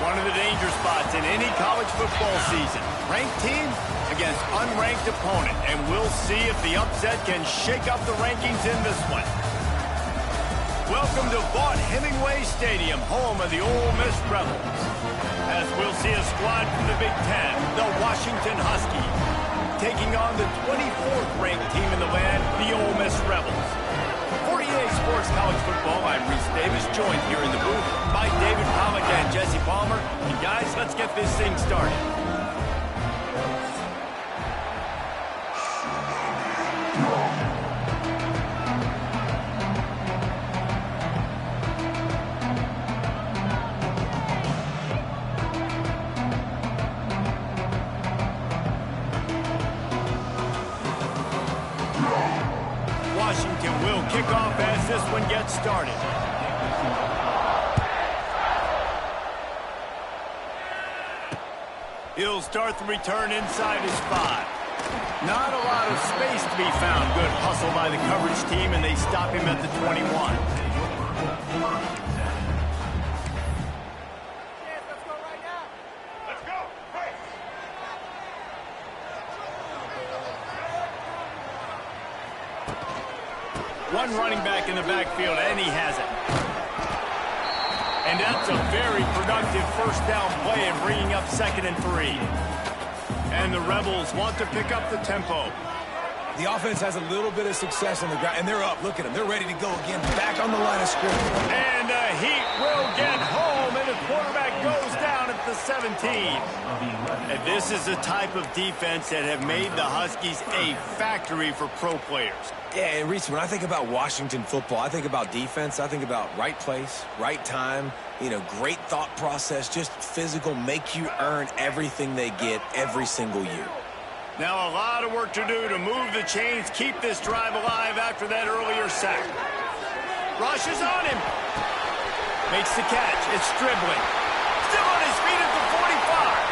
One of the danger spots in any college football season. Ranked team against unranked opponent. And we'll see if the upset can shake up the rankings in this one. Welcome to Vaught-Hemingway Stadium, home of the Ole Miss Rebels. As we'll see a squad from the Big Ten, the Washington Huskies, taking on the 24th ranked team in the land, the Ole Miss Rebels. For EA Sports College Football, I'm Reese Davis, joined here in the booth by David Pollack and Jesse Palmer. And guys, let's get this thing started. Washington will kick off as this one gets started. He'll start the return inside his 5. Not a lot of space to be found. Good hustle by the coverage team, and they stop him at the 21. One running back in the backfield, and he has it. And that's a very productive first down play and bringing up 2nd and 3. And the Rebels want to pick up the tempo. The offense has a little bit of success on the ground, and they're up. Look at them. They're ready to go again, back on the line of scrimmage. And the Heat will get home, and the quarterback goes down at the 17. And this is the type of defense that have made the Huskies a factory for pro players. Yeah, and Reese, when I think about Washington football, I think about defense. I think about right place, right time, great thought process, just physical, make you earn everything they get every single year. Now a lot of work to do to move the chains, keep this drive alive after that earlier sack. Rushes on him. Makes the catch. It's dribbling. Still on his feet at the 45.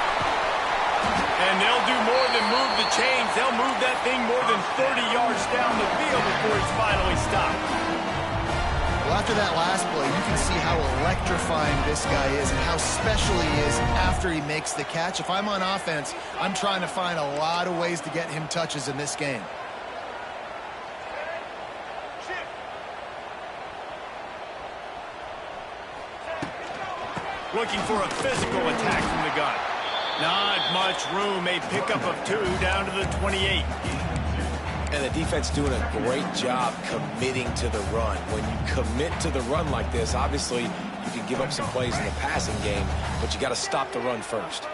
And they'll do more than move the chains. They'll move that thing more than 30 yards down the field before he's finally stopped. Well, after that last play, you can see how electrifying this guy is and how special he is after he makes the catch. If I'm on offense, I'm trying to find a lot of ways to get him touches in this game. Looking for a physical attack from the gun. Not much room. A pickup of 2 down to the 28. And the defense doing a great job committing to the run. When you commit to the run like this, obviously you can give up some plays in the passing game, but you got to stop the run first.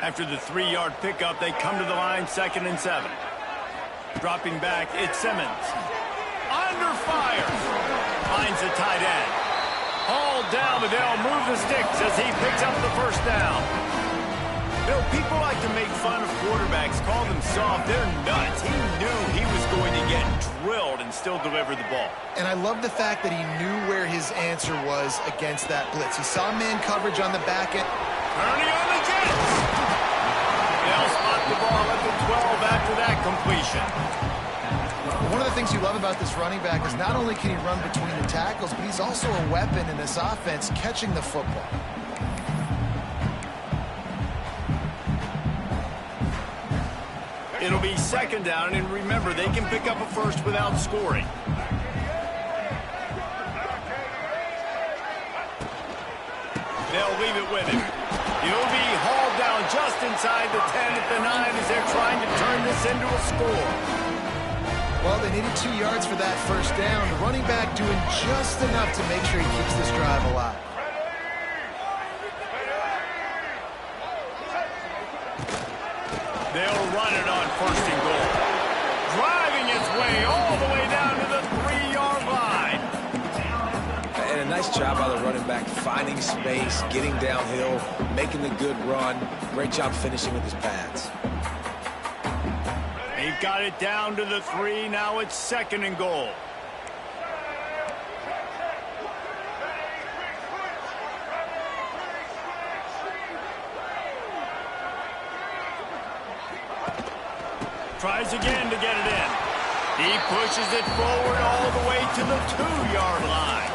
After the 3-yard pickup, they come to the line, 2nd and 7. Dropping back, it's Simmons. Under fire. Finds the tight end. Hauled down, but they'll move the sticks as he picks up the first down. People like to make fun of quarterbacks, call them soft. They're nuts. He knew he was going to get drilled and still deliver the ball. And I love the fact that he knew where his answer was against that blitz. He saw man coverage on the back end. Turning on the Jets. They'll spot the ball at the 12 after that completion. One of the things you love about this running back is not only can he run between the tackles, but he's also a weapon in this offense catching the football. It'll be 2nd down, and remember, they can pick up a first without scoring. They'll leave it with him. He'll be hauled down just inside the 10 at the 9 as they're trying to turn this into a score. Well, they needed 2 yards for that first down. The running back doing just enough to make sure he keeps this drive alive. They'll run it on 1st and goal. Driving its way all the way down to the 3-yard line. And a nice job by the running back, finding space, getting downhill, making the good run. Great job finishing with his pads. They've got it down to the 3. Now it's 2nd and goal. Tries again to get it in. He pushes it forward all the way to the 2-yard line.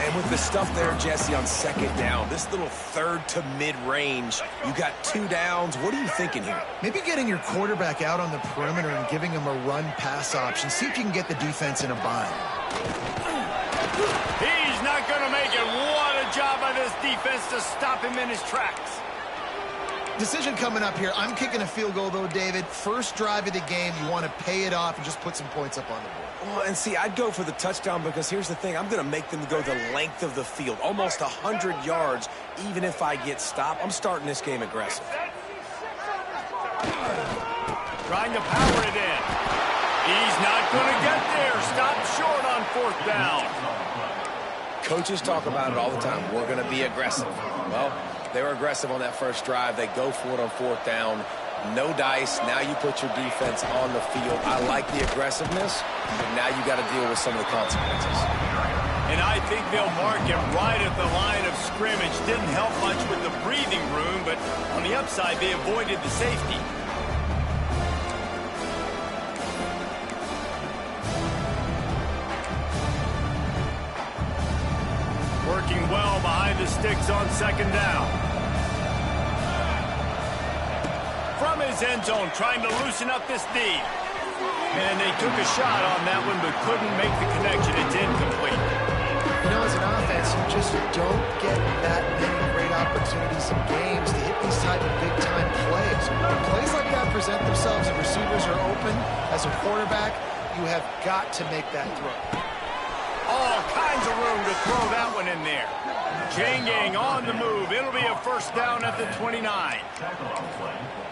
And with the stuff there, Jesse, on second down, this little third to mid-range, you got 2 downs. What are you thinking here? Maybe getting your quarterback out on the perimeter and giving him a run-pass option. See if you can get the defense in a bind. He's not going to make it. What a job by this defense to stop him in his tracks. Decision coming up here. I'm kicking a field goal, though, David. First drive of the game, you want to pay it off and just put some points up on the board. Well, and see, I'd go for the touchdown because here's the thing. I'm going to make them go the length of the field, almost 100 yards, even if I get stopped. I'm starting this game aggressive. Trying to power it in. He's not going to get there. Stop short on 4th down. Coaches talk about it all the time. We're going to be aggressive. Well, they were aggressive on that first drive. They go for it on 4th down. No dice. Now you put your defense on the field. I like the aggressiveness, but now you got to deal with some of the consequences. And I think they'll mark him right at the line of scrimmage. Didn't help much with the breathing room, but on the upside, they avoided the safety. Working well behind the sticks on second down. From his end zone, trying to loosen up this D. And they took a shot on that one, but couldn't make the connection. It's incomplete. You know, as an offense, you just don't get that many great opportunities in games to hit these type of big-time plays. When plays like that present themselves and receivers are open, as a quarterback, you have got to make that throw. All kinds of room to throw that one in there. Chain gang on the move. It'll be a first down at the 29.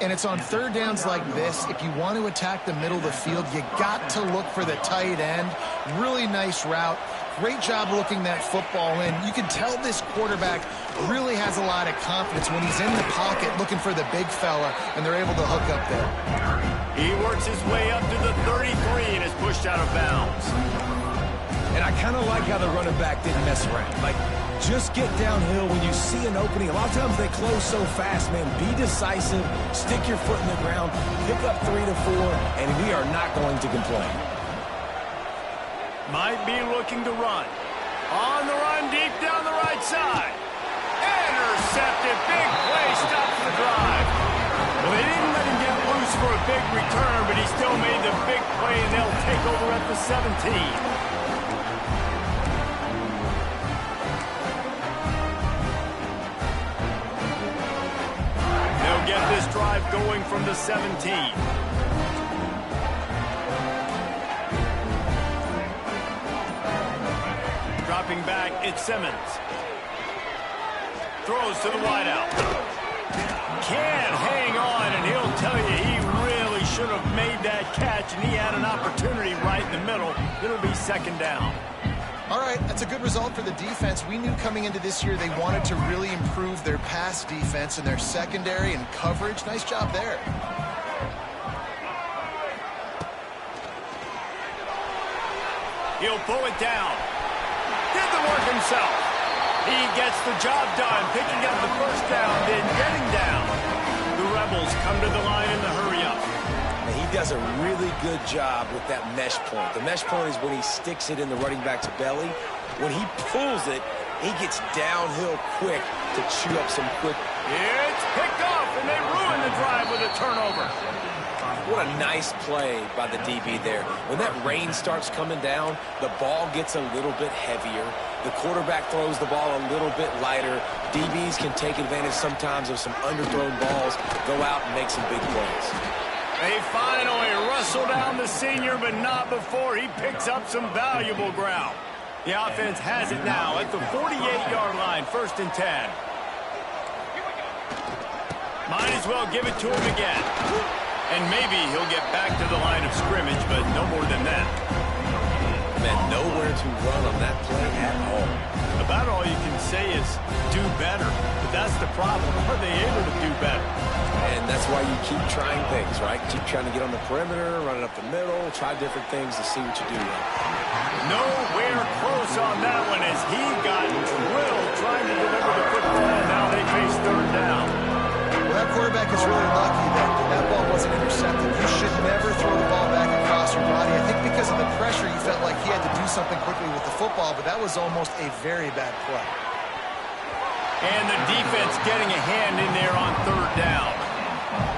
And it's on third downs like this. If you want to attack the middle of the field, you got to look for the tight end. Really nice route. Great job looking that football in. You can tell this quarterback really has a lot of confidence when he's in the pocket looking for the big fella, and they're able to hook up there. He works his way up to the 33 and is pushed out of bounds. And I kind of like how the running back didn't mess around. Like, just get downhill when you see an opening. A lot of times they close so fast, man. Be decisive, stick your foot in the ground, pick up 3 to 4, and we are not going to complain. Might be looking to run. On the run, deep down the right side. Intercepted. Big play stops the drive. Well, they didn't let him get loose for a big return, but he still made the big play, and they'll take over at the 17. Get this drive going from the 17. Dropping back, it's Simmons. Throws to the wideout. Can't hang on, and he'll tell you he really should have made that catch, and he had an opportunity right in the middle. It'll be second down. All right, that's a good result for the defense. We knew coming into this year they wanted to really improve their pass defense and their secondary and coverage. Nice job there. He'll pull it down. Did the work himself. He gets the job done, picking up the first down, then getting down. The Rebels come to the line in the hurry-up. He does a really good job with that mesh point. The mesh point is when he sticks it in the running back's belly. When he pulls it, he gets downhill quick to chew up some quick. It's picked off, and they ruin the drive with a turnover. What a nice play by the DB there. When that rain starts coming down, the ball gets a little bit heavier. The quarterback throws the ball a little bit lighter. DBs can take advantage sometimes of some underthrown balls, go out and make some big plays. They finally wrestle down the senior, but not before he picks up some valuable ground. The offense has it now at the 48-yard line, 1st and 10. Might as well give it to him again. And maybe he'll get back to the line of scrimmage, but no more than that. Man, nowhere to run on that play at all. About all you can say is do better. But that's the problem. Are they able to do better? And that's why you keep trying things, right? Keep trying to get on the perimeter, run it up the middle, try different things to see what you do. Nowhere close on that one as he got drilled trying to deliver the football. Now they face third down. Well, that quarterback is really lucky that that ball wasn't intercepted. You should never throw the ball back across your body. I think because because of the pressure, you felt like he had to do something quickly with the football, but that was almost a very bad play. And the defense getting a hand in there on third down.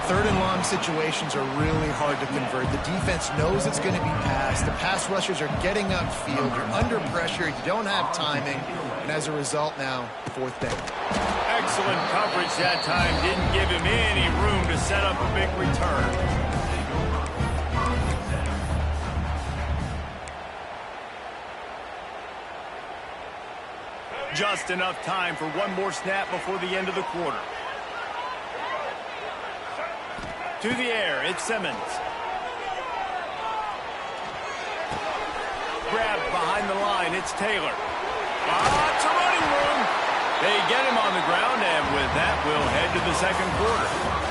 Third and long situations are really hard to convert. The defense knows it's going to be passed. The pass rushers are getting upfield. You're under pressure. You don't have timing. And as a result now, fourth down. Excellent coverage that time. Didn't give him any room to set up a big return. Just enough time for one more snap before the end of the quarter. To the air, it's Simmons. Grabbed behind the line, it's Taylor. Lots of running room. They get him on the ground, and with that, we'll head to the second quarter.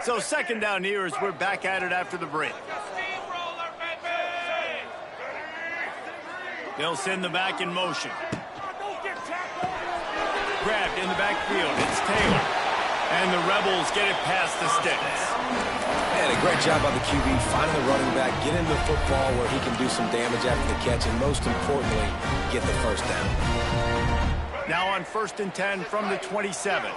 So second down here as we're back at it after the break. They'll send the back in motion. Grabbed in the backfield. It's Taylor. And the Rebels get it past the sticks. And a great job by the QB finding the running back, get into the football where he can do some damage after the catch, and most importantly, get the first down. Now on 1st and 10 from the 27.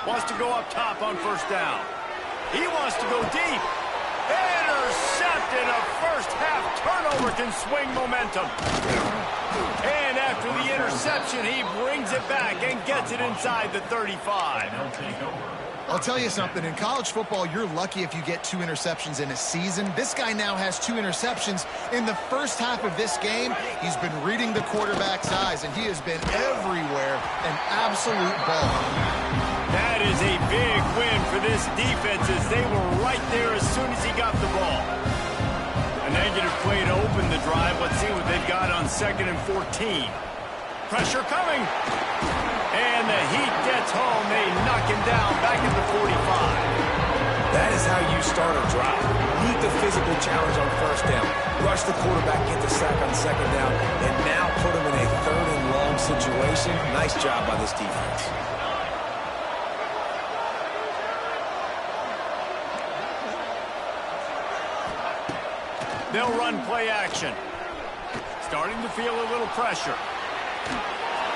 Wants to go up top on 1st down. He wants to go deep. Intercepted. A first-half turnover can swing momentum. And after the interception, he brings it back and gets it inside the 35. I'll tell you something. In college football, you're lucky if you get 2 interceptions in a season. This guy now has 2 interceptions. In the first half of this game, he's been reading the quarterback's eyes, and he has been everywhere, an absolute ball. That is a big win for this defense as they were right there as soon as he got the ball. A negative play to open the drive. Let's see what they've got on 2nd and 14. Pressure coming. And the Heat gets home. They knock him down back at the 45. That is how you start a drive. Meet the physical challenge on 1st down. Rush the quarterback, get the sack on 2nd down, and now put him in a 3rd and long situation. Nice job by this defense. They'll run play action. Starting to feel a little pressure.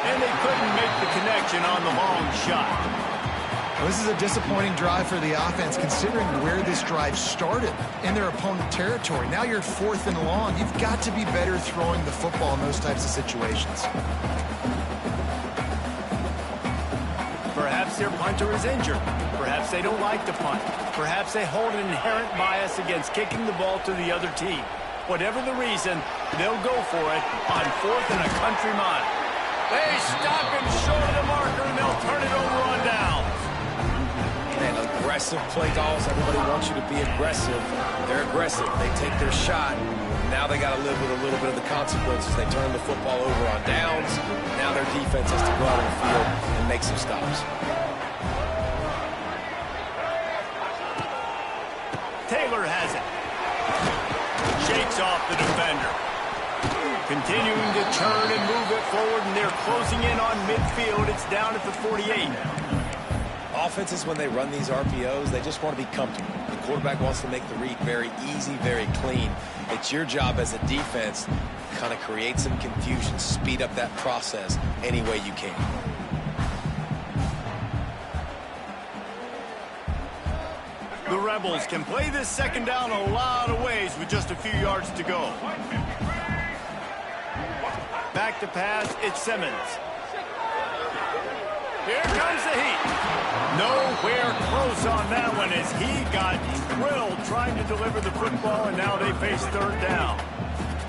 And they couldn't make the connection on the long shot. Well, this is a disappointing drive for the offense considering where this drive started in their opponent territory. Now you're at 4th and long. You've got to be better throwing the football in those types of situations. Perhaps their punter is injured. Perhaps they don't like to punt. Perhaps they hold an inherent bias against kicking the ball to the other team. Whatever the reason, they'll go for it on 4th and a country mile. They stop him short of the marker, and they'll turn it over on downs. Man, aggressive play calls. Everybody wants you to be aggressive. They're aggressive. They take their shot. Now they got to live with a little bit of the consequences. They turn the football over on downs. Now their defense has to go out on the field and make some stops. Taylor has it. Shakes off the defender. Continuing to turn and move it forward, and they're closing in on midfield. It's down at the 48. Offenses, when they run these RPOs, they just want to be comfortable. The quarterback wants to make the read very easy, very clean. It's your job as a defense to kind of create some confusion, speed up that process any way you can. The Rebels can play this 2nd down a lot of ways with just a few yards to go. Back to pass, it's Simmons. Here comes the Heat. Nowhere close on that one as he got drilled trying to deliver the football, and now they face 3rd down.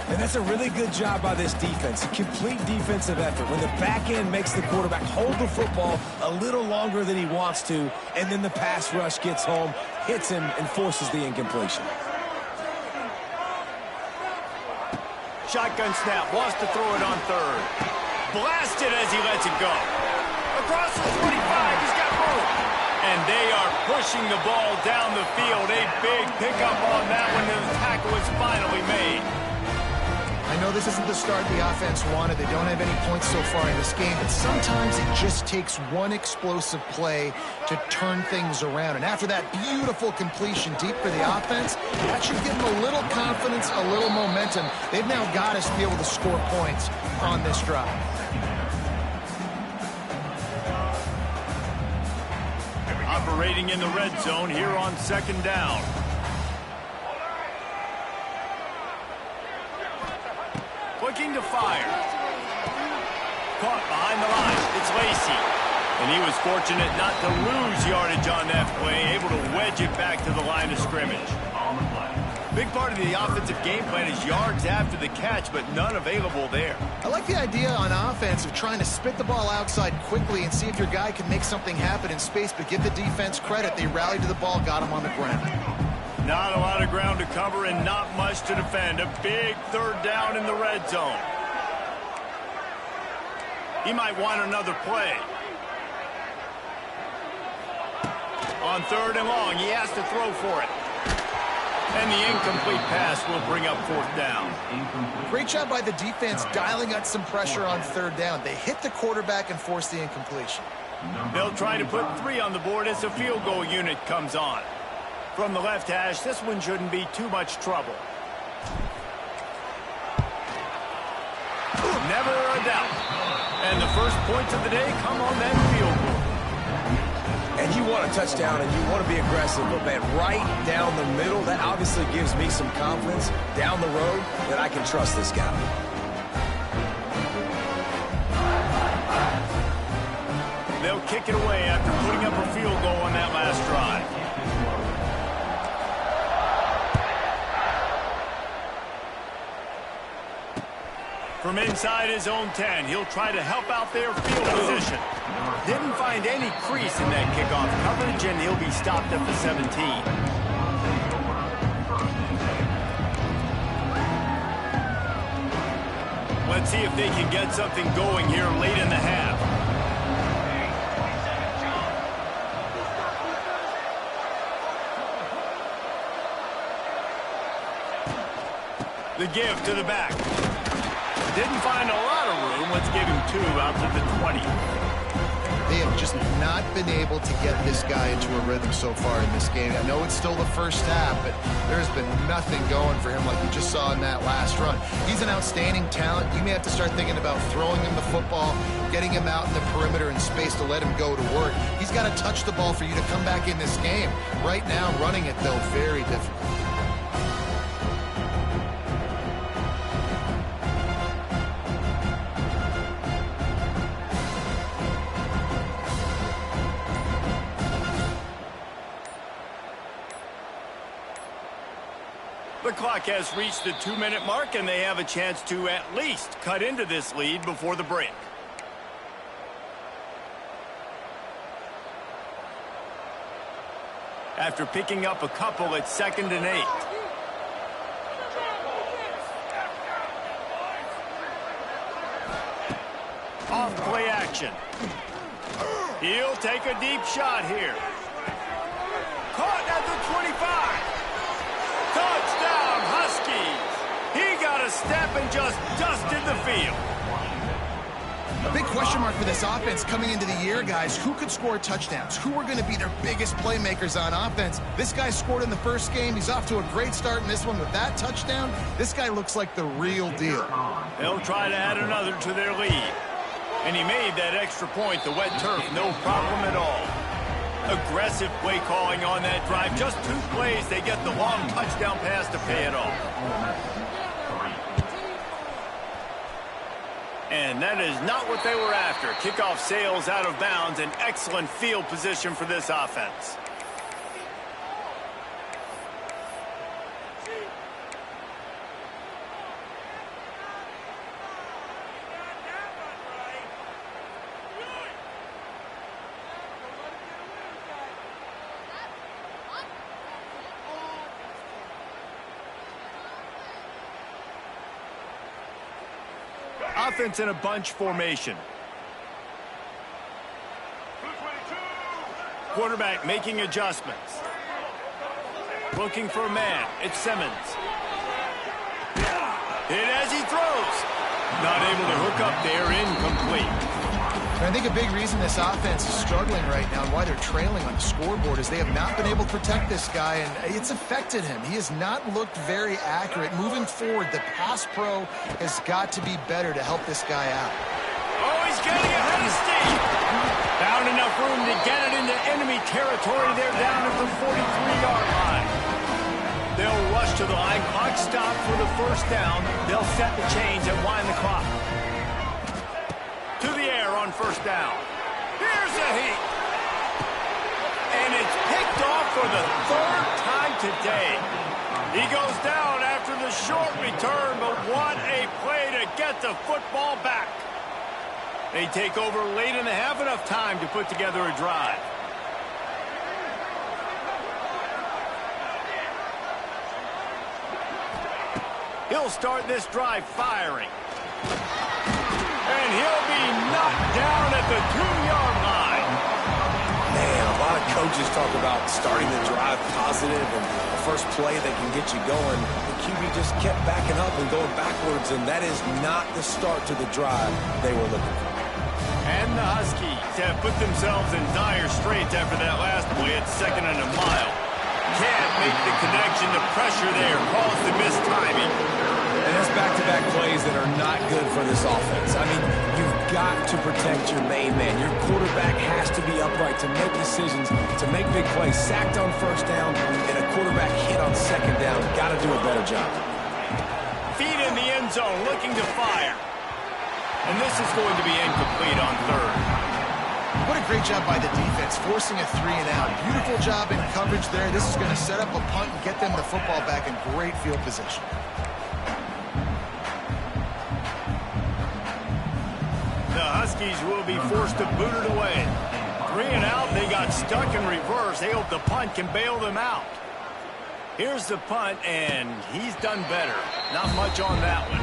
And that's a really good job by this defense. A complete defensive effort. When the back end makes the quarterback hold the football a little longer than he wants to, and then the pass rush gets home, hits him, and forces the incompletion. Shotgun snap, wants to throw it on 3rd. Blasted as he lets it go. Across the 25, he's got room. And they are pushing the ball down the field. A big pickup on that one, and the tackle is finally made. I know this isn't the start the offense wanted. They don't have any points so far in this game, but sometimes it just takes one explosive play to turn things around. And after that beautiful completion deep for the offense, that should give them a little confidence, a little momentum. They've now got us to be able to score points on this drive. Operating in the red zone here on 2nd down. Looking to fire. Caught behind the line. It's Lacy. And he was fortunate not to lose yardage on that play, able to wedge it back to the line of scrimmage. Big part of the offensive game plan is yards after the catch, but none available there. I like the idea on offense of trying to spit the ball outside quickly and see if your guy can make something happen in space, but give the defense credit. They rallied to the ball, got him on the ground. Not a lot of ground to cover and not much to defend. A big 3rd down in the red zone. He might want another play. On 3rd and long, he has to throw for it. And the incomplete pass will bring up 4th down. Great job by the defense dialing up some pressure on 3rd down. They hit the quarterback and forced the incompletion. They'll try to put 3 on the board as the field goal unit comes on. From the left hash, this one shouldn't be too much trouble. Never a doubt. And the first points of the day come on that field goal. And you want a touchdown and you want to be aggressive, but man, right down the middle, that obviously gives me some confidence down the road that I can trust this guy. They'll kick it away after putting up a field goal on that last drive. From inside his own 10, he'll try to help out their field position. Didn't find any crease in that kickoff coverage, and he'll be stopped at the 17. Let's see if they can get something going here late in the half. The give to the back. Didn't find a lot of room. Let's give him 2 out to the 20. They have just not been able to get this guy into a rhythm so far in this game. I know it's still the first half, but there's been nothing going for him like you just saw in that last run. He's an outstanding talent. You may have to start thinking about throwing him the football, getting him out in the perimeter in space to let him go to work. He's got to touch the ball for you to come back in this game. Right now, running it, though, very difficult. The clock has reached the 2-minute mark, and they have a chance to at least cut into this lead before the break. After picking up a couple, it's 2nd and 8. Off play action. He'll take a deep shot here. Caught at the 25. Touchdown, Huskies. He got a step and just dusted the field. A big question mark for this offense coming into the year, guys. Who could score touchdowns? Who are going to be their biggest playmakers on offense? This guy scored in the first game. He's off to a great start in this one with that touchdown. This guy looks like the real deal. They'll try to add another to their lead. And he made that extra point, the wet turf, no problem at all. Aggressive play calling on that drive. Just 2 plays, they get the long touchdown pass to pay it off. And that is not what they were after. Kickoff sails out of bounds. An excellent field position for this offense. Offense in a bunch formation. Quarterback making adjustments. Looking for a man. It's Simmons. Hit as he throws. Not able to hook up there. Incomplete. And I think a big reason this offense is struggling right now and why they're trailing on the scoreboard is they have not been able to protect this guy, and it's affected him. He has not looked very accurate. Moving forward, the pass pro has got to be better to help this guy out. Oh, he's getting ahead of steam. Found enough room to get it into enemy territory. They're down at the 43-yard line. They'll rush to the line. Clock stop for the first down. They'll set the chains and wind the clock. To the air on first down. Here's a heat. And it's picked off for the 3rd time today. He goes down after the short return, but what a play to get the football back. They take over late in the half, enough time to put together a drive. He'll start this drive firing. And he'll be knocked the 2-yard line. Man, a lot of coaches talk about starting the drive positive and the first play that can get you going. The QB just kept backing up and going backwards, and that is not the start to the drive they were looking for. And the Huskies have put themselves in dire straits after that last play at 2nd and a mile. Can't make the connection. The pressure there caused the missed timing. And that's back-to-back plays that are not good for this offense. I mean, you've got to protect your main man. Your quarterback has to be upright to make decisions, to make big plays. Sacked on first down and a quarterback hit on second down. Got to do a better job. Feet in the end zone, looking to fire. And this is going to be incomplete on third. What a great job by the defense, forcing a 3-and-out. Beautiful job in coverage there. This is going to set up a punt and get them the football back in great field position. The Huskies will be forced to boot it away. 3-and-out, they got stuck in reverse. They hope the punt can bail them out. Here's the punt, and he's done better. Not much on that one.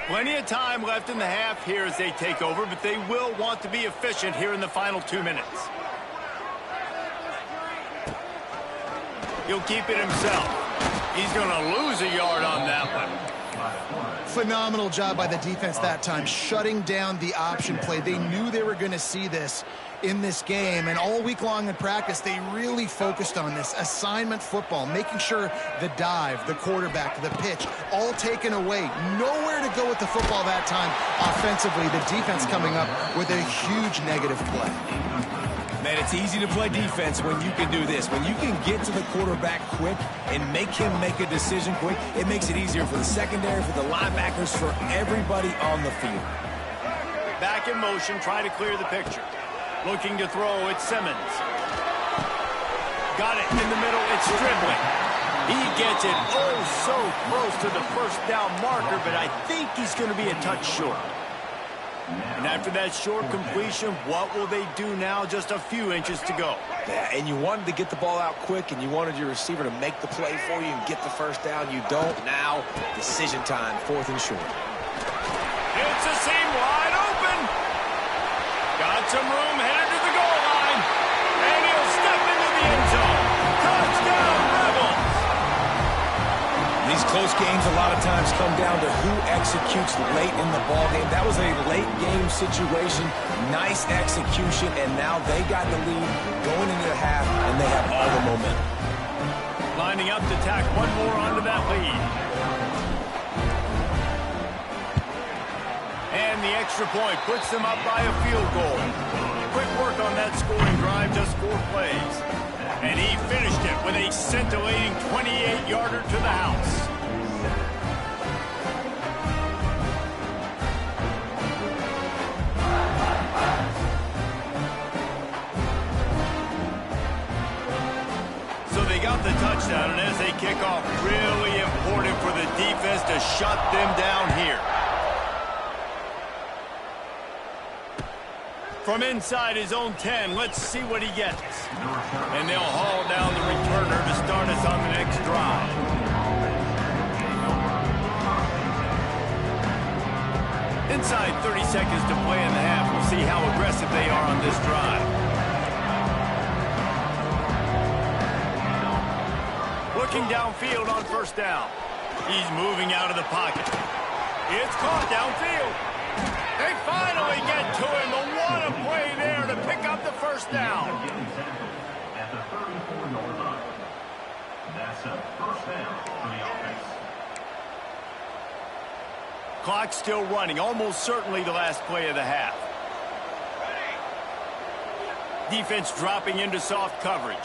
Plenty of time left in the half here as they take over, but they will want to be efficient here in the final 2 minutes. He'll keep it himself. He's going to lose a yard on that one. Phenomenal job by the defense that time, shutting down the option play. They knew they were going to see this in this game, and all week long in practice, they really focused on this assignment football, making sure the dive, the quarterback, the pitch, all taken away. Nowhere to go with the football that time offensively. The defense coming up with a huge negative play. Man, it's easy to play defense when you can do this. When you can get to the quarterback quick and make him make a decision quick, it makes it easier for the secondary, for the linebackers, for everybody on the field. Back in motion, trying to clear the picture. Looking to throw, it's Simmons. Got it in the middle, it's Stribling. He gets it oh so close to the first down marker, but I think he's going to be a touch short. And after that short completion, what will they do now? Just a few inches to go. Yeah, and you wanted to get the ball out quick, and you wanted your receiver to make the play for you and get the first down. You don't now. Decision time, 4th and short. It's a seam wide open. Got some room, headed to the goal line. And he'll step into the end zone. Touchdown, Rebels. These close games a lot of times come down to who executes late in the ballgame. That was a late game situation. Nice execution, and now they got the lead going into the half, and they have all the momentum. Lining up to tack one more onto that lead. And the extra point puts them up by a field goal. Quick work on that scoring drive, just 4 plays. And he finished it with a scintillating 28-yarder to the house. So they got the touchdown, and as they kick off, really important for the defense to shut them down here. From inside his own 10, let's see what he gets. And they'll haul down the returner to start us on the next drive. Inside 30 seconds to play in the half. We'll see how aggressive they are on this drive. Looking downfield on first down. He's moving out of the pocket. It's caught downfield. They finally get to him. What a play there to pick up the first down. At the 34-yard line. That's a first down for the offense. Clock still running. Almost certainly the last play of the half. Defense dropping into soft coverage.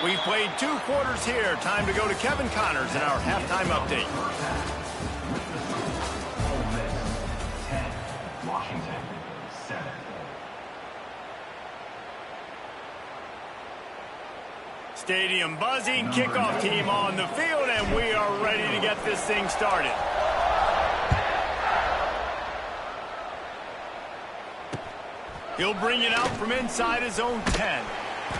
We've played 2 quarters here. Time to go to Kevin Connors in our halftime update. Washington, 7. Stadium buzzing, kickoff team on the field, and we are ready to get this thing started. He'll bring it out from inside his own 10.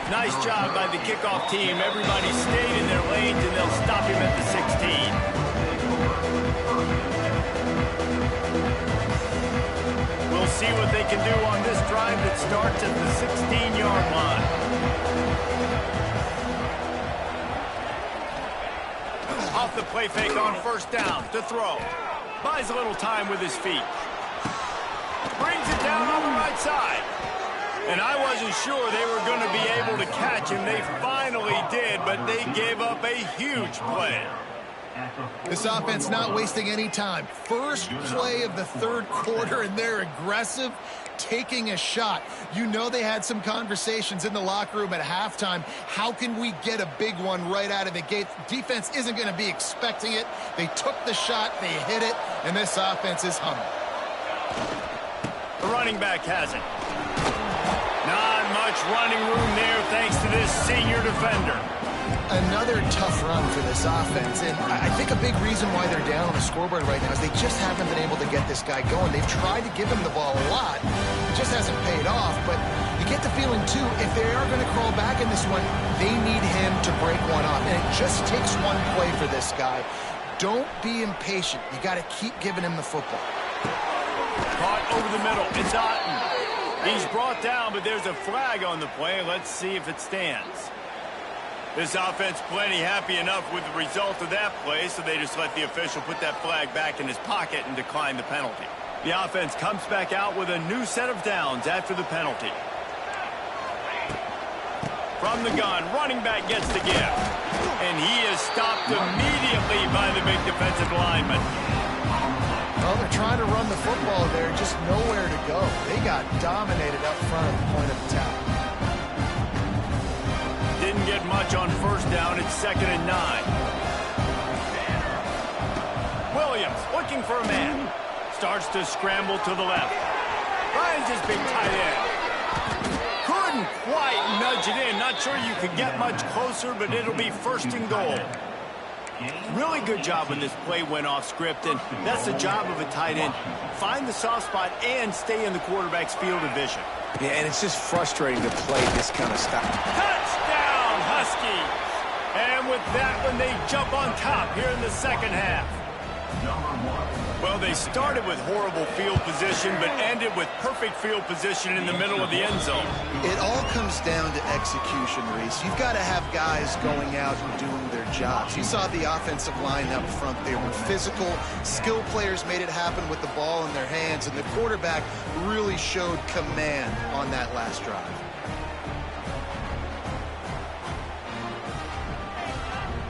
Nice job by the kickoff team. Everybody stayed in their lanes, and they'll stop him at the 16. We'll see what they can do on this drive that starts at the 16-yard line. Off the play fake on first down to throw. Buys a little time with his feet. Brings it down on the right side. And I wasn't sure they were going to be able to catch him. They finally did, but they gave up a huge play. This offense not wasting any time. First play of the third quarter, and they're aggressive, taking a shot. You know they had some conversations in the locker room at halftime. How can we get a big one right out of the gate? Defense isn't going to be expecting it. They took the shot, they hit it, and this offense is humming. The running back has it. Not much running room there thanks to this senior defender. Another tough run for this offense, and I think a big reason why they're down on the scoreboard right now is they just haven't been able to get this guy going. They've tried to give him the ball a lot. It just hasn't paid off, but you get the feeling, too, if they are going to crawl back in this one, they need him to break one off, and it just takes one play for this guy. Don't be impatient. You got to keep giving him the football. Caught over the middle. It's Otten. He's brought down, but there's a flag on the play. Let's see if it stands. This offense plenty happy enough with the result of that play, so they just let the official put that flag back in his pocket and decline the penalty. The offense comes back out with a new set of downs after the penalty. From the gun, running back gets the give. And he is stopped immediately by the big defensive lineman. Well, they're trying to run the football there, just nowhere to go. They got dominated up front at the point of attack. Didn't get much on first down. It's 2nd and 9. Williams looking for a man. Starts to scramble to the left. Finds his big tight end. Couldn't quite nudge it in. Not sure you could get much closer, but it'll be 1st and goal. Really good job when this play went off script, and that's the job of a tight end. Find the soft spot and stay in the quarterback's field of vision. Yeah, and it's just frustrating to play this kind of stuff. Touchdown, Huskies! And with that one, they jump on top here in the second half. Well, they started with horrible field position, but ended with perfect field position in the middle of the end zone. It all comes down to execution, Reese. You've got to have guys going out and doing their jobs. You saw the offensive line up front. They were physical. Skill players made it happen with the ball in their hands, and the quarterback really showed command on that last drive.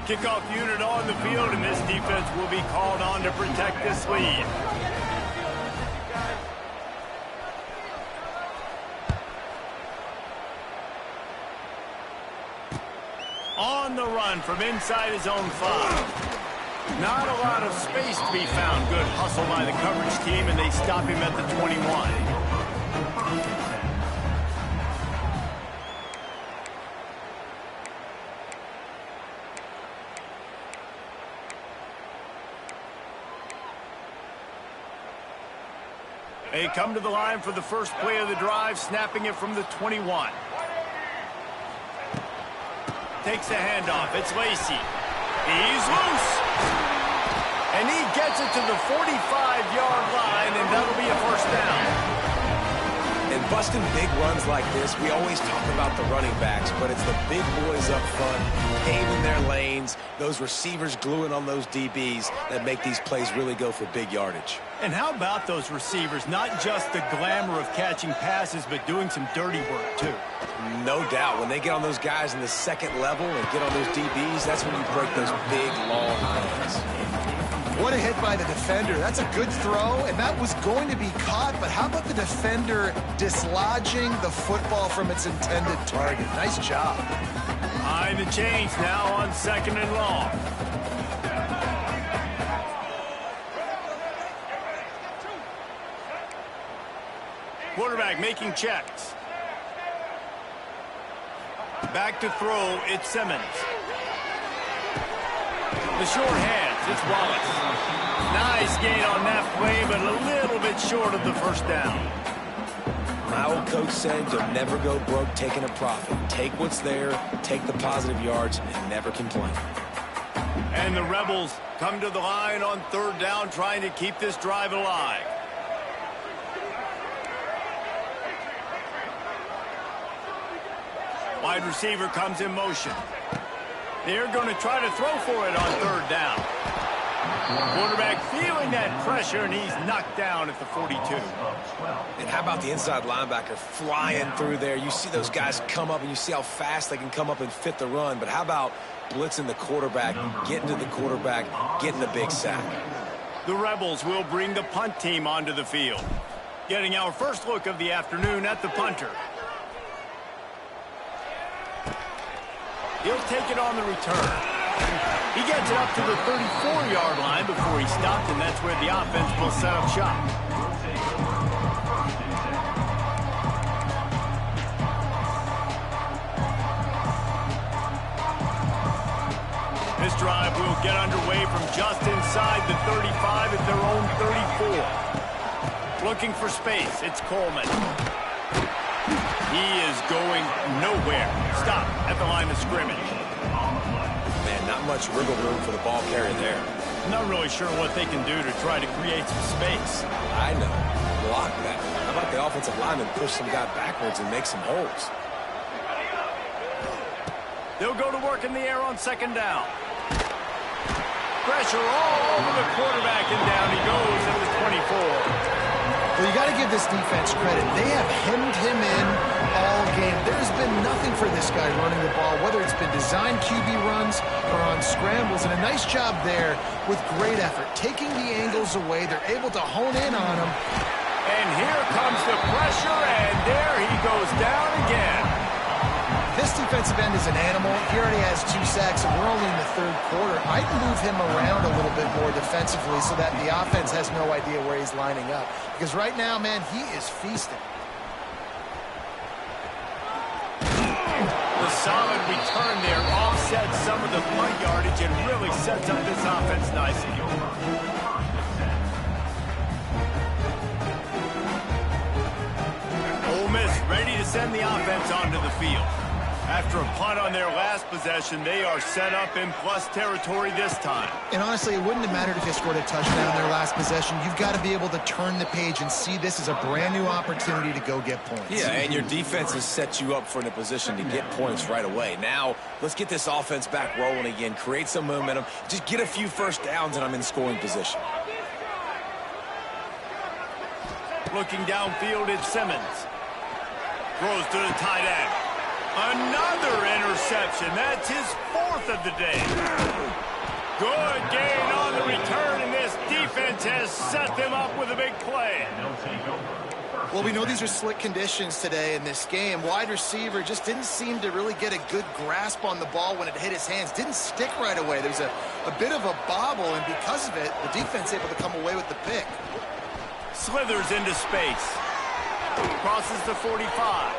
Kickoff unit on the field, and this defense will be called on to protect this lead. On the run from inside his own 5. Not a lot of space to be found. Good hustle by the coverage team, and they stop him at the 21. They come to the line for the first play of the drive, snapping it from the 21. Takes the handoff. It's Lacy. He's loose. And he gets it to the 45-yard line, and that'll be a 1st down. And busting big runs like this, we always talk about the running backs, but it's the big boys up front, paving their lanes, those receivers gluing on those DBs that make these plays really go for big yardage. And how about those receivers? Not just the glamour of catching passes, but doing some dirty work, too. No doubt. When they get on those guys in the second level and get on those DBs, that's when you break those big, long runs. What a hit by the defender. That's a good throw, and that was going to be caught, but how about the defender dislodging the football from its intended target? Nice job. Behind the chains now on 2nd and long. Quarterback making checks. Back to throw, it's Simmons. The short hands, it's Wallace. Nice gain on that play, but a little bit short of the 1st down. My old coach said you'll never go broke taking a profit. Take what's there, take the positive yards, and never complain. And the Rebels come to the line on 3rd down, trying to keep this drive alive. Wide receiver comes in motion. They're going to try to throw for it on 3rd down. Quarterback feeling that pressure, and he's knocked down at the 42. And how about the inside linebacker flying through there? You see those guys come up, and you see how fast they can come up and fit the run. But how about blitzing the quarterback, getting to the quarterback, getting the big sack? The Rebels will bring the punt team onto the field. Getting our first look of the afternoon at the punter. He'll take it on the return. He gets it up to the 34-yard line before he stopped, and that's where the offense will set up shop. This drive will get underway from just inside the 35 at their own 34. Looking for space, it's Coleman. He is going nowhere. Stop at the line of scrimmage. Man, not much wiggle room for the ball carrier there. Not really sure what they can do to try to create some space. I know. Block that. How about the offensive lineman push some guy backwards and make some holes? They'll go to work in the air on 2nd down. Pressure all over the quarterback, and down he goes at the 24. Well, you got to give this defense credit. They have hemmed him in all game. There's been nothing for this guy running the ball, whether it's been designed QB runs or on scrambles, and a nice job there with great effort. Taking the angles away, they're able to hone in on him. And here comes the pressure, and there he goes down again. This defensive end is an animal. He already has 2 sacks, and we're only in the 3rd quarter. I'd move him around a little bit more defensively so that the offense has no idea where he's lining up. Because right now, man, he is feasting. The solid return there offsets some of the punt yardage and really sets up this offense nicely. Ole Miss ready to send the offense onto the field. After a punt on their last possession, they are set up in plus territory this time. And honestly, it wouldn't have mattered if they scored a touchdown their last possession. You've got to be able to turn the page and see this as a brand new opportunity to go get points. Yeah, and your defense has set you up for a position to get points right away. Now, let's get this offense back rolling again, create some momentum, just get a few first downs, and I'm in scoring position. Looking downfield, it's Simmons. Throws to the tight end. Another interception. That's his 4th of the day. Good gain on the return, and this defense has set them up with a big play. Well, we know these are slick conditions today in this game. Wide receiver just didn't seem to really get a good grasp on the ball when it hit his hands. Didn't stick right away. There's a bit of a bobble, and because of it, the defense able to come away with the pick. Slithers into space. Crosses the 45.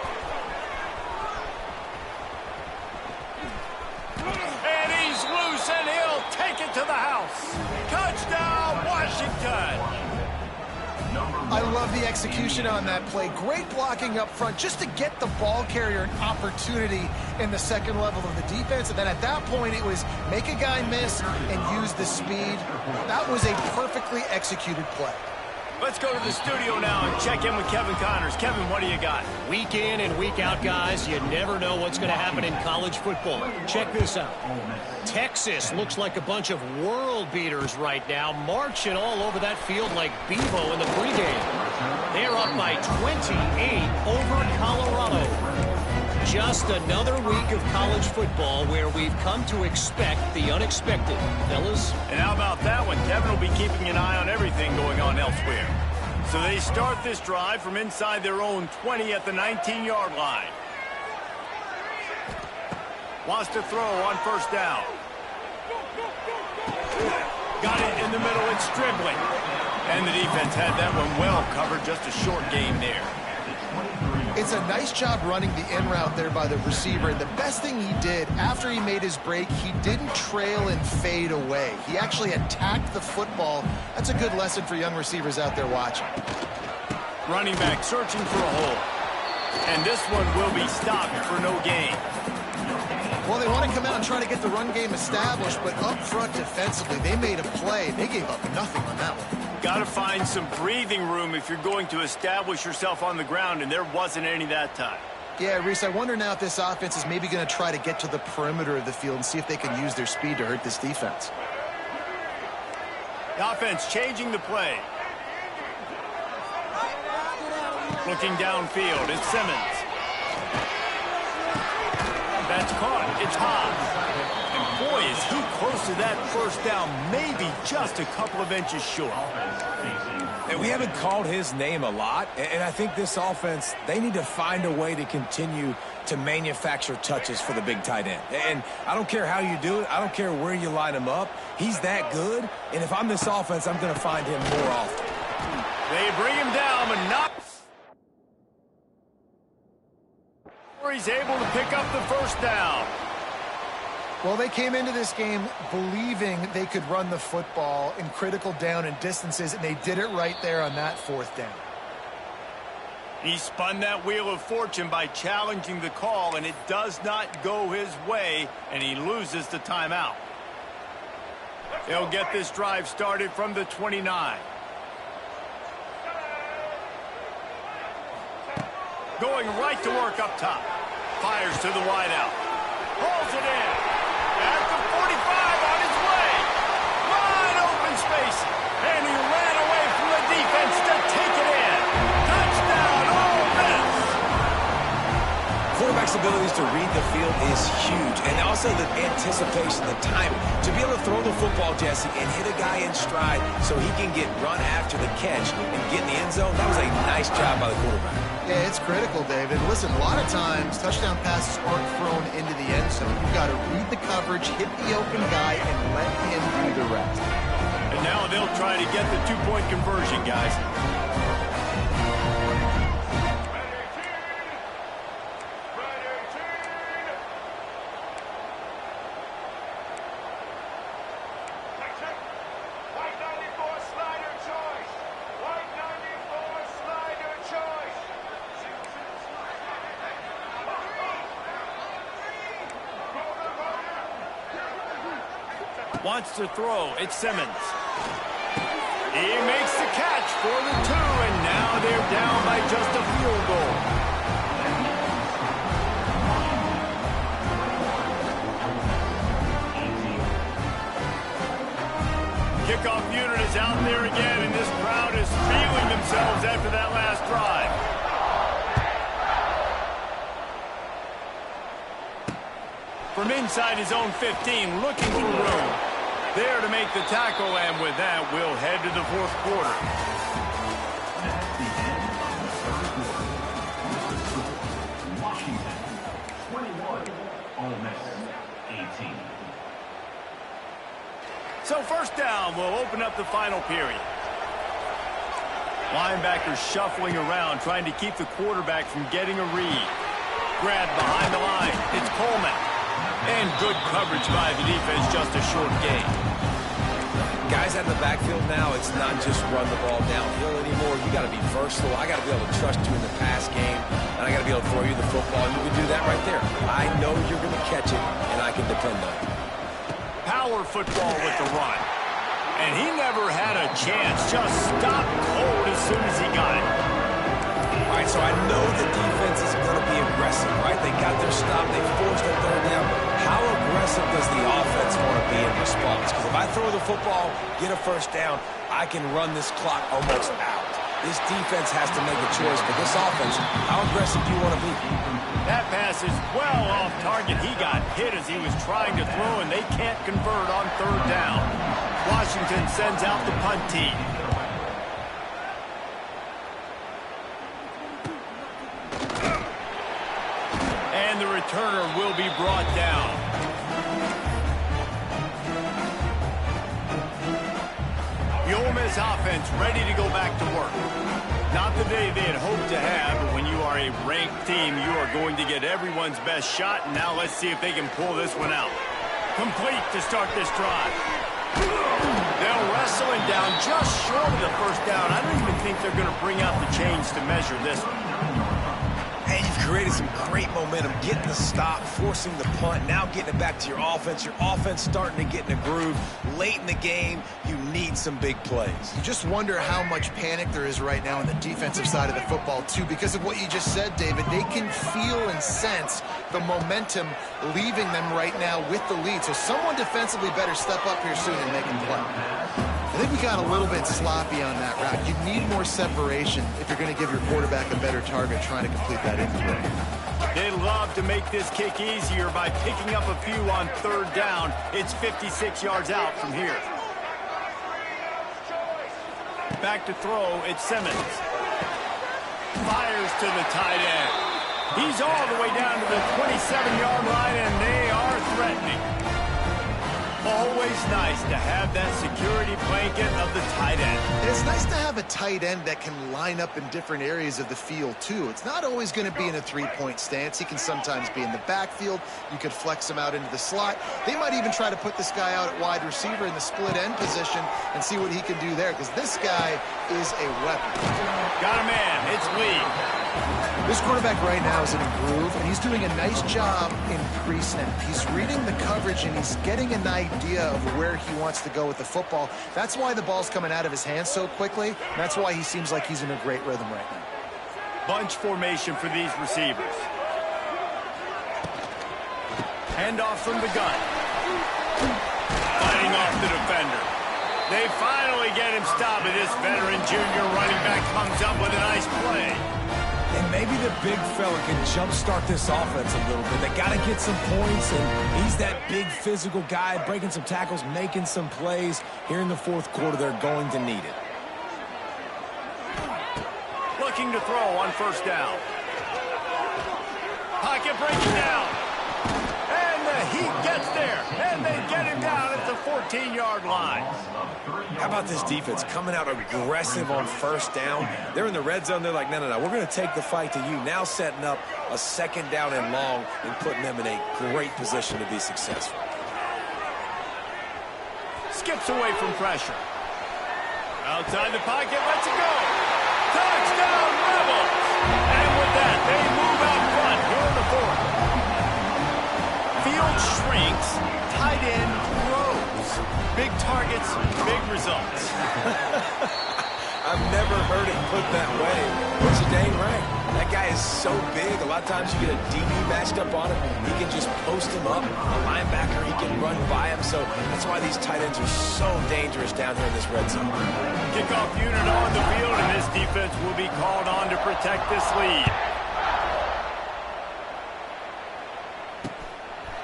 And he's loose, and he'll take it to the house. Touchdown, Washington. I love the execution on that play. Great blocking up front just to get the ball carrier an opportunity in the 2nd level of the defense. And then at that point, it was make a guy miss and use the speed. That was a perfectly executed play. Let's go to the studio now and check in with Kevin Connors. Kevin, what do you got? Week in and week out, guys, you never know what's going to happen in college football. Check this out. Texas looks like a bunch of world beaters right now, marching all over that field like Bevo in the pregame. They're up by 28 over Colorado. Just another week of college football where we've come to expect the unexpected, fellas. And how about that one? Kevin will be keeping an eye on everything going on elsewhere. So they start this drive from inside their own 20 at the 19-yard line. Wants to throw on 1st down. Got it in the middle, it's Stribling. And the defense had that one well covered, just a short game there. It's a nice job running the in route there by the receiver. And the best thing he did after he made his break, he didn't trail and fade away. He actually attacked the football. That's a good lesson for young receivers out there watching. Running back searching for a hole. And this one will be stopped for no gain. Well, they want to come out and try to get the run game established, but up front defensively, they made a play. They gave up nothing on that one. Got to find some breathing room if you're going to establish yourself on the ground, and there wasn't any that time. Yeah, Reese, I wonder now if this offense is maybe going to try to get to the perimeter of the field and see if they can use their speed to hurt this defense. The offense changing the play. Looking downfield, it's Simmons. That's caught. It's Hobbs. And boy, is he close to that first down, maybe just a couple of inches short. And we haven't called his name a lot, and I think this offense, they need to find a way to continue to manufacture touches for the big tight end. And I don't care how you do it. I don't care where you line him up. He's that good, and if I'm this offense, I'm going to find him more often. They bring him down, but not. He's able to pick up the first down. Well, they came into this game believing they could run the football in critical down and distances, and they did it right there on that fourth down. He spun that wheel of fortune by challenging the call, and it does not go his way, and he loses the timeout. They'll get this drive started from the 29. Going right to work up top. Fires to the wideout. Pulls it in. At the 45 on his way. Wide open space. And he ran away from the defense to take it in. Touchdown, Ole Miss. Quarterback's abilities to read the field is huge. And also the anticipation, the timing. To be able to throw the football, Jesse, and hit a guy in stride so he can get run after the catch and get in the end zone, that was a nice job by the quarterback. Yeah, it's critical, David. Listen, a lot of times touchdown passes aren't thrown into the end zone. You've got to read the coverage, hit the open guy, and let him do the rest. And now they'll try to get the two-point conversion, guys. Wants to throw. It's Simmons. He makes the catch for the 2, and now they're down by just a field goal. Kickoff unit is out there again, and this crowd is feeling themselves after that last drive. From inside his own 15, looking for room. There to make the tackle, and with that, we'll head to the fourth quarter. That's the end of the third quarter. Washington, 21. Ole Miss, 18. So first down, we'll open up the final period. Linebackers shuffling around, trying to keep the quarterback from getting a read. Grabbed behind the line. It's Coleman. And good coverage by the defense, just a short gain. Guys out in the backfield now, it's not just run the ball downhill anymore. You got to be versatile. I got to be able to trust you in the pass game, and I got to be able to throw you the football. You can do that right there. I know you're going to catch it, and I can depend on it. Power football with the run. And he never had a chance. Just stopped cold as soon as he got it. All right, so I know the defense is going to be aggressive, right? They got their stop. They forced their third down. How aggressive does the offense want to be in response? Because if I throw the football, get a first down, I can run this clock almost out. This defense has to make a choice. But this offense, how aggressive do you want to be? That pass is well off target. He got hit as he was trying to throw, and they can't convert on third down. Washington sends out the punt team. And the returner will be brought down. The Ole Miss offense ready to go back to work. Not the day they had hoped to have, but when you are a ranked team, you are going to get everyone's best shot, and now let's see if they can pull this one out. Complete to start this drive. They'll wrestle him down just short of the first down. I don't even think they're going to bring out the chains to measure this one. And created some great momentum, getting the stop, forcing the punt, now getting it back to your offense. Your offense starting to get in a groove. Late in the game, you need some big plays. You just wonder how much panic there is right now on the defensive side of the football, too, because of what you just said, David. They can feel and sense the momentum leaving them right now with the lead. So someone defensively better step up here soon and make a play. I think we got a little bit sloppy on that route. You need more separation if you're going to give your quarterback a better target trying to complete that in play. They love to make this kick easier by picking up a few on third down. It's 56 yards out from here. Back to throw, it's Simmons. Fires to the tight end. He's all the way down to the 27-yard line, and they are threatening. Always nice to have that security blanket of the tight end. And it's nice to have a tight end that can line up in different areas of the field, too. It's not always going to be in a three-point stance. He can sometimes be in the backfield. You could flex him out into the slot. They might even try to put this guy out at wide receiver in the split end position and see what he can do there, because this guy is a weapon. Got a man. It's Lee. This quarterback right now is in a groove, and he's doing a nice job in pre-snap. He's reading the coverage, and he's getting an idea of where he wants to go with the football. That's why the ball's coming out of his hands so quickly. That's why he seems like he's in a great rhythm right now. Bunch formation for these receivers. Handoff from the gun. Fighting off the defender. They finally get him stopped, and this veteran junior running back comes up with a nice play. And maybe the big fella can jumpstart this offense a little bit. They got to get some points, and he's that big physical guy, breaking some tackles, making some plays. Here in the fourth quarter, they're going to need it. Looking to throw on first down. Pocket breaking down. And the heat gets there, and they get him down at the 14-yard line. How about this defense coming out aggressive on first down? They're in the red zone. They're like, no, we're going to take the fight to you. Now setting up a second down and long and putting them in a great position to be successful. Skips away from pressure. Outside the pocket, lets it go. Touchdown, Rebels! And with that, they move out front here in the fourth. Field shrinks, tight end grows. Big targets, big results. I've never heard it put that way. But you're dang right. That guy is so big. A lot of times you get a DB matched up on him. He can just post him up. A linebacker, he can run by him. So that's why these tight ends are so dangerous down here in this red zone. Kickoff unit on the field, and this defense will be called on to protect this lead.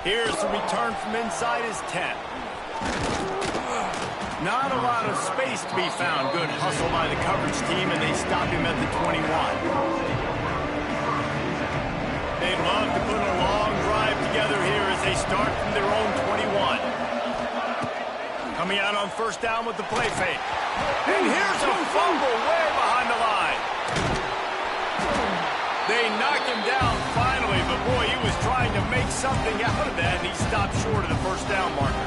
Here's the return from inside his 10. Not a lot of space to be found. Good hustle by the coverage team, and they stop him at the 21. They love to put a long drive together here as they start from their own 21. Coming out on first down with the play fake. And here's a fumble way behind the line. They knock him down finally, but boy, he was trying to make something out of that, and he stopped short of the first down marker.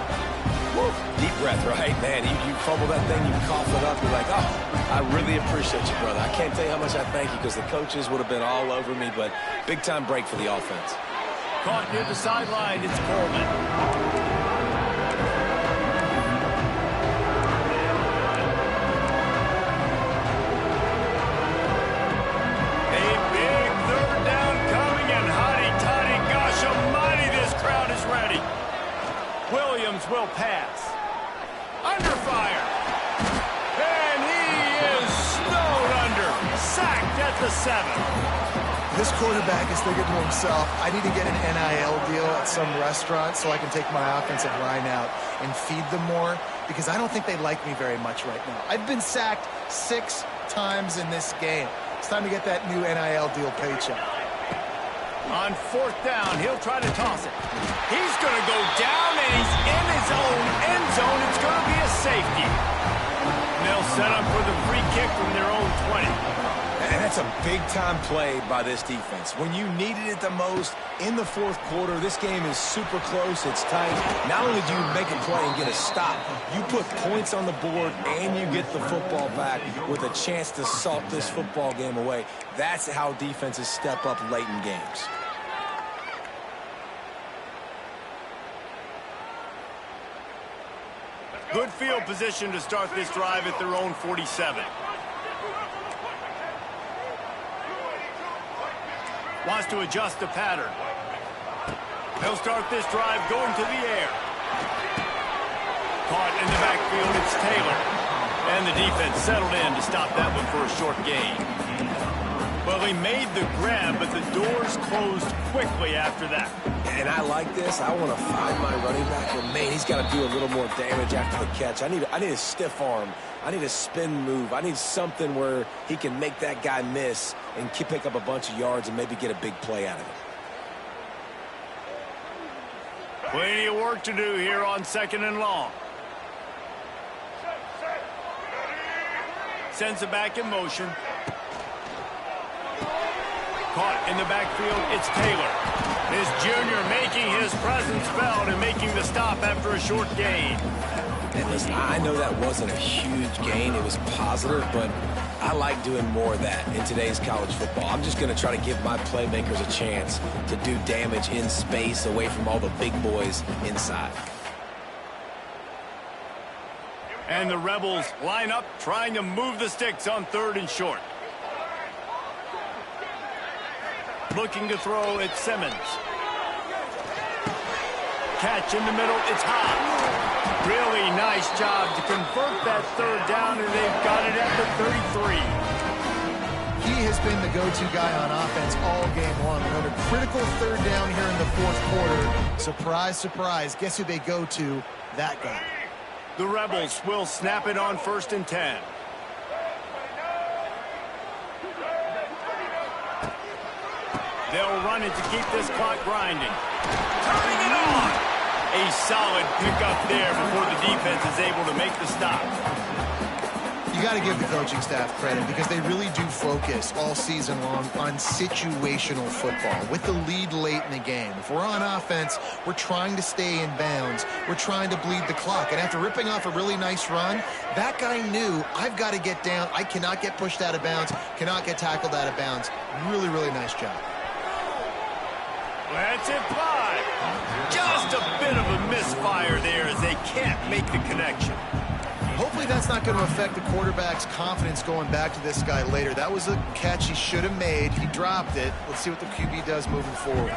Woo. Deep breath, right? Man, you fumble that thing, you cough it up, you're like, oh, I really appreciate you, brother. I can't tell you how much I thank you, because the coaches would have been all over me, but big-time break for the offense. Caught near the sideline, it's Coleman. Will pass. Under fire. And he is snowed under. Sacked at the 7. This quarterback is thinking to himself, I need to get an NIL deal at some restaurant so I can take my offensive line out and feed them more, because I don't think they like me very much right now. I've been sacked 6 times in this game. It's time to get that new NIL deal paycheck. On fourth down, he'll try to toss it. He's going to go down, and he's in his own end zone. It's going to be a safety. And they'll set up for the free kick from their own 20. And that's a big-time play by this defense. When you needed it the most in the fourth quarter, this game is super close. It's tight. Not only do you make a play and get a stop, you put points on the board and you get the football back with a chance to salt this football game away. That's how defenses step up late in games. Good field position to start this drive at their own 47. Wants to adjust the pattern. They'll start this drive going to the air. Caught in the backfield, it's Taylor. And the defense settled in to stop that one for a short gain. Well, he made the grab, but the doors closed quickly after that. And I like this. I want to find my running back, but man, he's got to do a little more damage after the catch. I need a stiff arm. I need a spin move. I need something where he can make that guy miss and pick up a bunch of yards and maybe get a big play out of it. Plenty of work to do here on 2nd and long. Sends it back in motion. Caught in the backfield, it's Taylor. This junior making his presence felt and making the stop after a short gain. And listen, I know that wasn't a huge gain. It was positive, but I like doing more of that in today's college football. I'm just going to try to give my playmakers a chance to do damage in space away from all the big boys inside. And the Rebels line up trying to move the sticks on 3rd and short. Looking to throw, it's Simmons. Catch in the middle, it's hot. Really nice job to convert that 3rd down, and they've got it at the 33. He has been the go-to guy on offense all game long. Another critical 3rd down here in the 4th quarter. Surprise, surprise. Guess who they go to? That guy. The Rebels will snap it on 1st and 10. They'll run it to keep this clock grinding. Turning it on! A solid pickup there before the defense is able to make the stop. You got to give the coaching staff credit because they really do focus all season long on situational football with the lead late in the game. If we're on offense, we're trying to stay in bounds. We're trying to bleed the clock. And after ripping off a really nice run, that guy knew, I've got to get down. I cannot get pushed out of bounds, cannot get tackled out of bounds. Really, really nice job. That's it by. Just a bit of a misfire there as they can't make the connection. Hopefully that's not going to affect the quarterback's confidence going back to this guy later. That was a catch he should have made. He dropped it. Let's see what the QB does moving forward.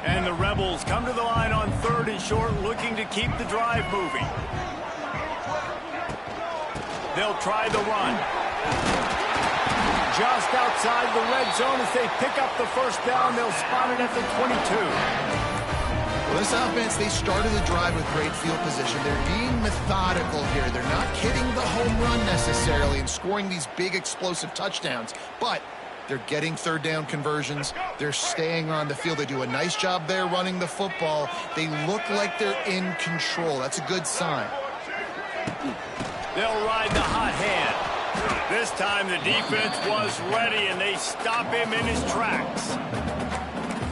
And the Rebels come to the line on 3rd and short, looking to keep the drive moving. They'll try the run. Just outside the red zone as they pick up the 1st down. They'll spot it at the 22. Well, this offense, they started the drive with great field position. They're being methodical here. They're not hitting the home run necessarily and scoring these big explosive touchdowns, but they're getting 3rd down conversions. They're staying on the field. They do a nice job there running the football. They look like they're in control. That's a good sign. They'll ride the hot hand. This time the defense was ready, and they stop him in his tracks.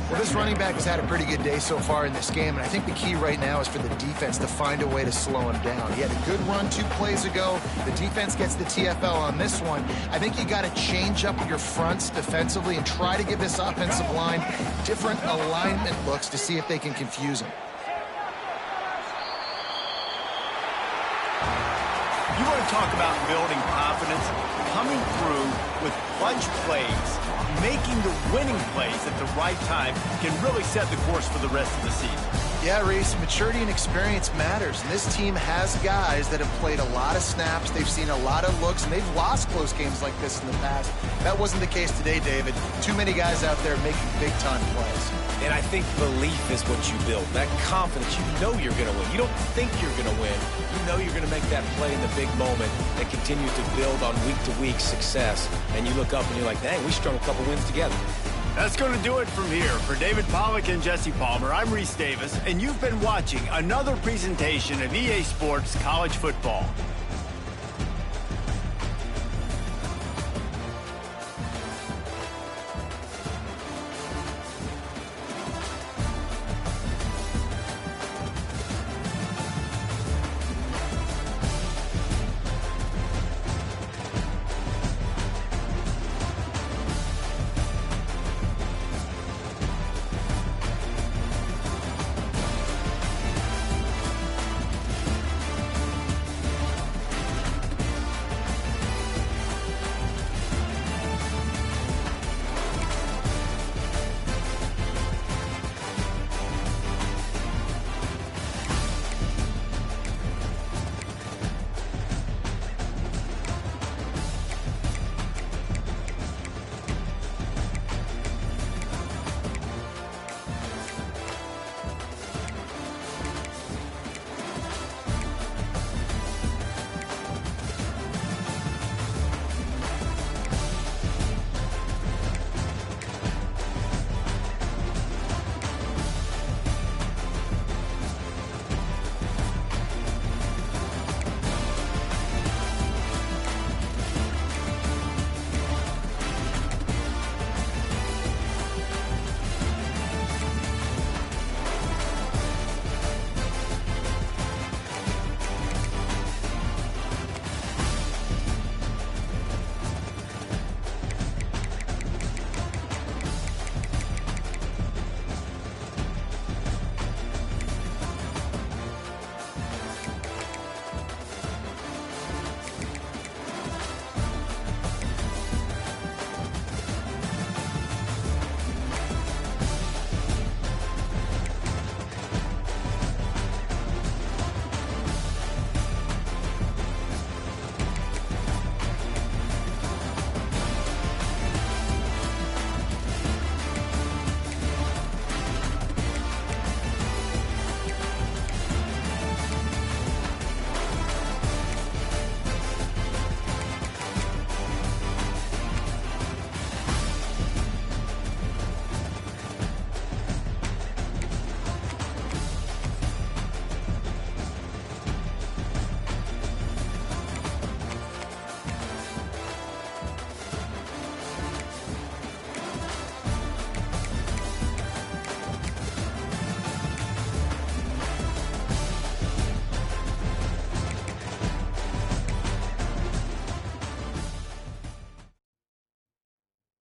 Well, this running back has had a pretty good day so far in this game, and I think the key right now is for the defense to find a way to slow him down. He had a good run 2 plays ago. The defense gets the TFL on this one. I think you got to change up your fronts defensively and try to give this offensive line different alignment looks to see if they can confuse him. You want to talk about building confidence? Coming through with clutch plays, making the winning plays at the right time can really set the course for the rest of the season. Yeah, Reese, maturity and experience matters, and this team has guys that have played a lot of snaps. They've seen a lot of looks, and they've lost close games like this in the past. That wasn't the case today, David. Too many guys out there making big-time plays. And I think belief is what you build. That confidence, you know you're going to win. You don't think you're going to win. You know you're going to make that play in the big moment that continues to build on week-to-week success. And you look up and you're like, dang, we strung a couple wins together. That's going to do it from here. For David Pollack and Jesse Palmer, I'm Reese Davis, and you've been watching another presentation of EA Sports College Football.